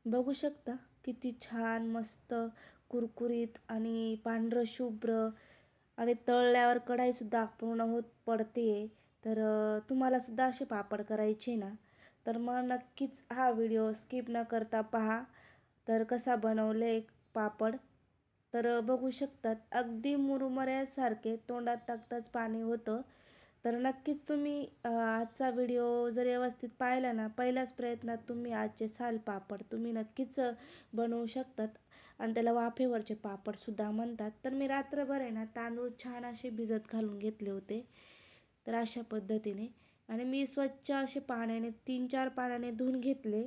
बघू शकता किती छान मस्त कुरकुरीत आणि पांढरं शुभ्र आणि तळल्यावर कढाईसुद्धा पूर्ण होत पडते. तर तुम्हालासुद्धा असे पापड करायचे ना, तर मग नक्कीच हा व्हिडिओ स्किप न करता पहा. तर कसा बनवले पापड तर बघू शकतात अगदी मुरमुऱ्यासारखे तोंडात टाकताच पाणी होतं. तर नक्कीच तुम्ही आजचा व्हिडिओ जर व्यवस्थित पाहिला ना, पहिल्याच प्रयत्नात तुम्ही आजचे पापड तुम्ही नक्कीच बनवू शकतात आणि त्याला वाफेवरचे पापडसुद्धा म्हणतात. तर मी रात्रभर आहे ना तांदूळ छान असे भिजत घालून घेतले होते. तर अशा पद्धतीने आणि मी स्वच्छ असे पाण्याने 3-4 पाण्याने धुवून घेतले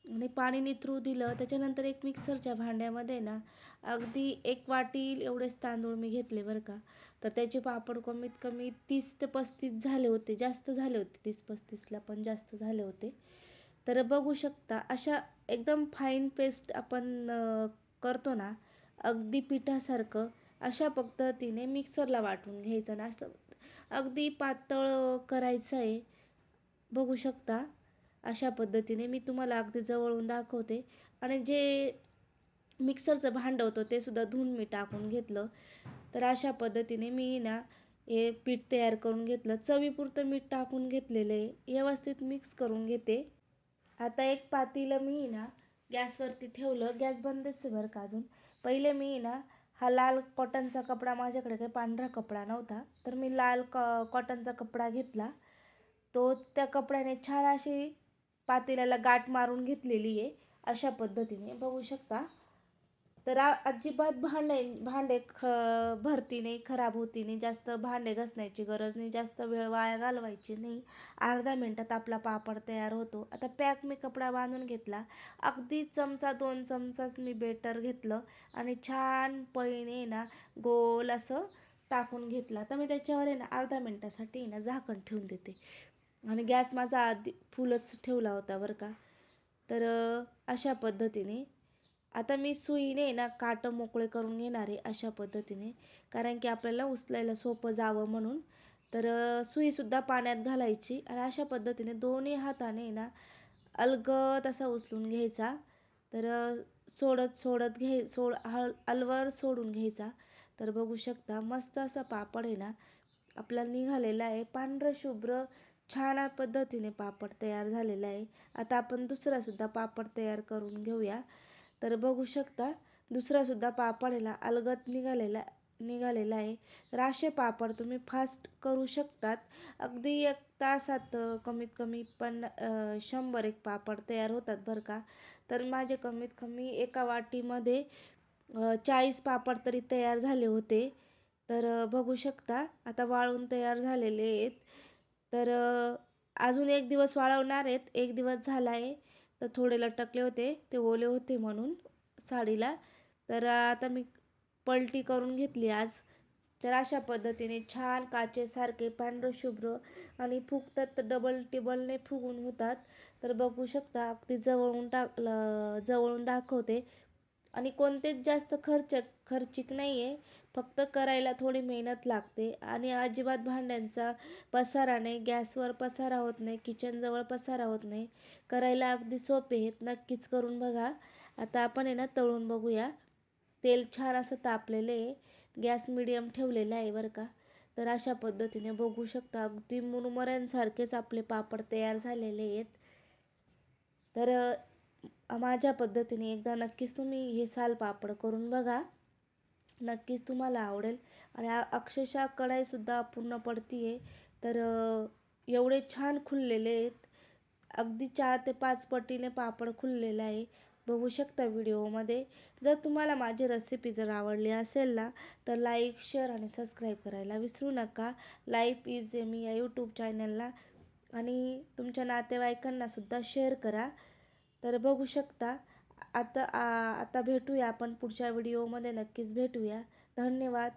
आणि पाणी निथरू दिलं. त्याच्यानंतर एक मिक्सरच्या भांड्यामध्ये ना अगदी 1 वाटी एवढेच तांदूळ मी घेतले बरं का. तर त्याचे पापड कमीत कमी 30 ते 35 झाले होते. जास्त झाले होते, 30-35ला पण जास्त झाले होते. तर बघू शकता अशा एकदम फाईन पेस्ट आपण करतो ना, अगदी पिठासारखं अशा पद्धतीने मिक्सरला वाटून घ्यायचं ना, असं अगदी पातळ करायचं आहे. बघू शकता अशा पद्धतीने मी तुम्हाला अगदी जवळून दाखवते आणि जे मिक्सरचं भांडं होतं ते सुद्धा धुवून मी टाकून घेतलं. तर अशा पद्धतीने मी ना हे पीठ तयार करून घेतलं. चवीपुरतं मीठ टाकून घेतलेलं आहे. व्यवस्थित मिक्स करून घेते. आता एक पातेलं मी ना गॅसवरती ठेवलं. गॅस बंदच आहे बरं का अजून. पहिले मी ना हा लाल कॉटनचा कपडा, माझ्याकडे काही पांढरा कपडा नव्हता, तर मी लाल कॉटनचा कपडा घेतला. तोच त्या कपड्याने छान अशी पातेल्याला गाठ मारून घेतलेली आहे. अशा पद्धतीने बघू शकता. तर अजिबात भांडे भरती नाही, खराब होती नाही, जास्त भांडे घासण्याची गरज नाही, जास्त वेळ वाया घालवायची नाही. अर्धा मिनटात आपला पापड तयार होतो. आता पॅक मी कपडा बांधून घेतला. अगदी चमचा 2 चमचाच मी बेटर घेतलं आणि छान पळीने ना गोल असं टाकून घेतला. तर मी त्याच्यावर आहे ना अर्धा मिनटासाठी ना झाकण ठेवून देते आणि गॅस माझा आधी फुलच ठेवला होता बरं का. तर अशा पद्धतीने आता मी सुईने ना काटं मोकळे करून घेणार आहे अशा पद्धतीने, कारण की आपल्याला उचलायला सोपं जावं म्हणून. तर सुईसुद्धा पाण्यात घालायची आणि अशा पद्धतीने दोन्ही हाताने ना अलगद असा उचलून घ्यायचा. तर सोडत सोडत अलवर सोडून घ्यायचा. तर बघू शकता मस्त असा पापड आहे ना आपला निघालेला आहे. पांढरं शुभ्र छान पद्धतीने पापड तयार झालेला आहे. आता आपण दुसरासुद्धा पापड तयार करून घेऊया. तर बघू शकता दुसरासुद्धा पापड आहे ना अलगद निघालेला आहे. तर असे पापड तुम्ही फास्ट करू शकतात. अगदी 1 तासात कमीत कमी 100 पापड तयार होतात बरं का. तर माझे कमीत कमी एका वाटीमध्ये 40 पापड तरी तयार झाले होते. तर बघू शकता आता वाळून तयार झालेले आहेत. तर अजून 1 दिवस वाळवणार आहेत. 1 दिवस झाला आहे. तर थोडे लटकले होते, ते ओले होते म्हणून साडीला. तर आता मी पलटी करून घेतली आज. तर अशा पद्धतीने छान काचेसारखे पांढरं शुभ्र आणि फुगतात तर डबल टिबलने फुगून होतात. तर बघू शकता अगदी जवळून दाखवते आणि कोणतेच जास्त खर्चिक नाही आहे. फक्त करायला थोडी मेहनत लागते आणि अजिबात भांड्यांचा पसारा नाही, गॅसवर पसारा होत नाही, किचनजवळ पसारा होत नाही. करायला अगदी सोपे आहेत. नक्कीच करून बघा. आता आपण आहे ना तळून बघूया. तेल छान असं तापलेलं आहे. गॅस मिडियम ठेवलेला आहे बरं का. तर अशा पद्धतीने बघू शकता अगदी मुरमुऱ्यांसारखेच आपले पापड तयार झालेले आहेत. तर माझ्या पद्धतीने एकदा नक्कीच तुम्ही हे पापड करून बघा. नक्कीच तुम्हाला आवडेल आणि अक्षरशः कढाईसुद्धा पूर्ण पडती आहे. तर एवढे छान खुललेले आहेत. अगदी 4 ते 5 पटीने पापड खुललेला आहे. बघू शकता व्हिडिओमध्ये. जर तुम्हाला माझी रेसिपी जर आवडली असेल ना, तर लाईक, शेअर आणि सबस्क्राईब करायला विसरू नका. लाईफ इज एमी या यूट्यूब चॅनलला आणि तुमच्या नातेवाईकांनासुद्धा शेअर करा. तर बघू शकता आता भेटूया आपण पुढच्या व्हिडिओमध्ये. नक्कीच भेटूया. धन्यवाद.